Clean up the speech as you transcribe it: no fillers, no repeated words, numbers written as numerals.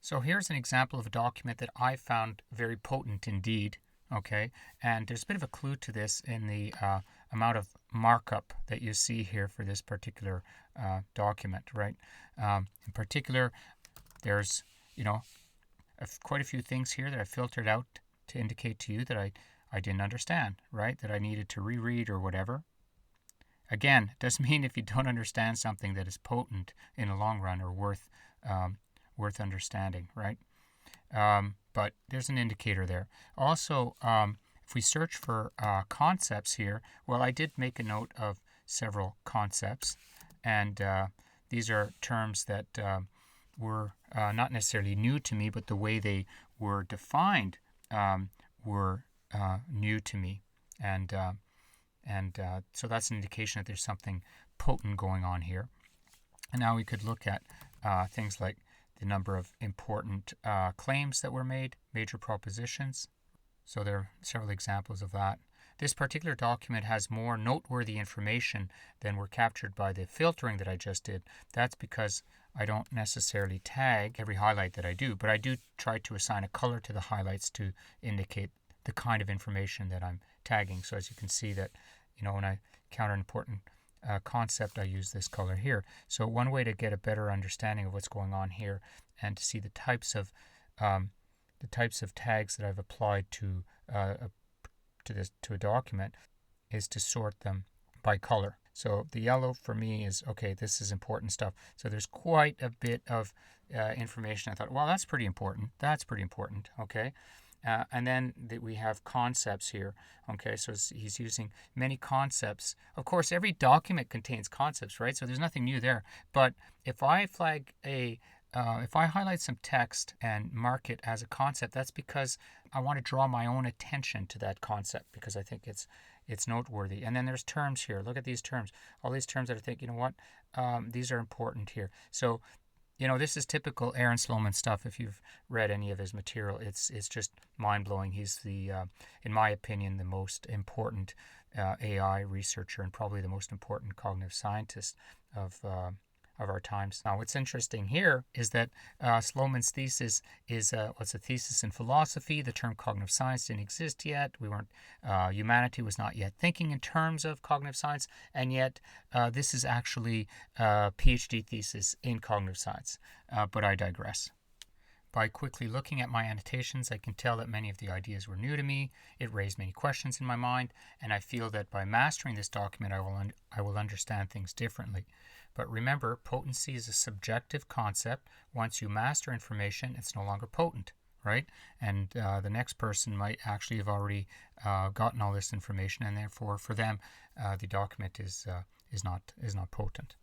So here's an example of a document that I found very potent indeed. Okay, and there's a bit of a clue to this in the amount of markup that you see here for this particular document, right? In particular, there's, quite a few things here that I filtered out to indicate to you that I didn't understand, right? That I needed to reread or whatever. Again, it doesn't mean if you don't understand something that is potent in the long run or worth understanding, right? But there's an indicator there. Also, if we search for concepts here, well, I did make a note of several concepts, and these are terms that were not necessarily new to me, but the way they were defined were new to me, and so that's an indication that there's something potent going on here. And now we could look at things like the number of important claims that were made, major propositions. So there are several examples of that. This particular document has more noteworthy information than were captured by the filtering that I just did. That's because I don't necessarily tag every highlight that I do, but I do try to assign a color to the highlights to indicate the kind of information that I'm tagging. So as you can see that, when I counter an important concept, I use this color here. So one way to get a better understanding of what's going on here and to see the types of tags that I've applied to a document is to sort them by color. So the yellow for me is, okay, this is important stuff. So there's quite a bit of information. I thought, well, that's pretty important. Okay. And then we have concepts here. Okay, so he's using many concepts. Of course, every document contains concepts, right? So there's nothing new there. But if I flag if I highlight some text and mark it as a concept, that's because I want to draw my own attention to that concept because I think it's noteworthy. And then there's terms here. Look at these terms. All these terms that I think, these are important here. So this is typical Aaron Sloman stuff. If you've read any of his material, it's just mind-blowing. He's in my opinion, the most important AI researcher and probably the most important cognitive scientist of our times. Now, what's interesting here is that Sloman's thesis is what's a thesis in philosophy. The term cognitive science didn't exist yet. Humanity was not yet thinking in terms of cognitive science, and yet this is actually a PhD thesis in cognitive science. But I digress. By quickly looking at my annotations, I can tell that many of the ideas were new to me. It raised many questions in my mind, and I feel that by mastering this document, I will understand things differently. But remember, potency is a subjective concept. Once you master information, it's no longer potent, right? And the next person might actually have already gotten all this information, and therefore, for them, the document is not potent.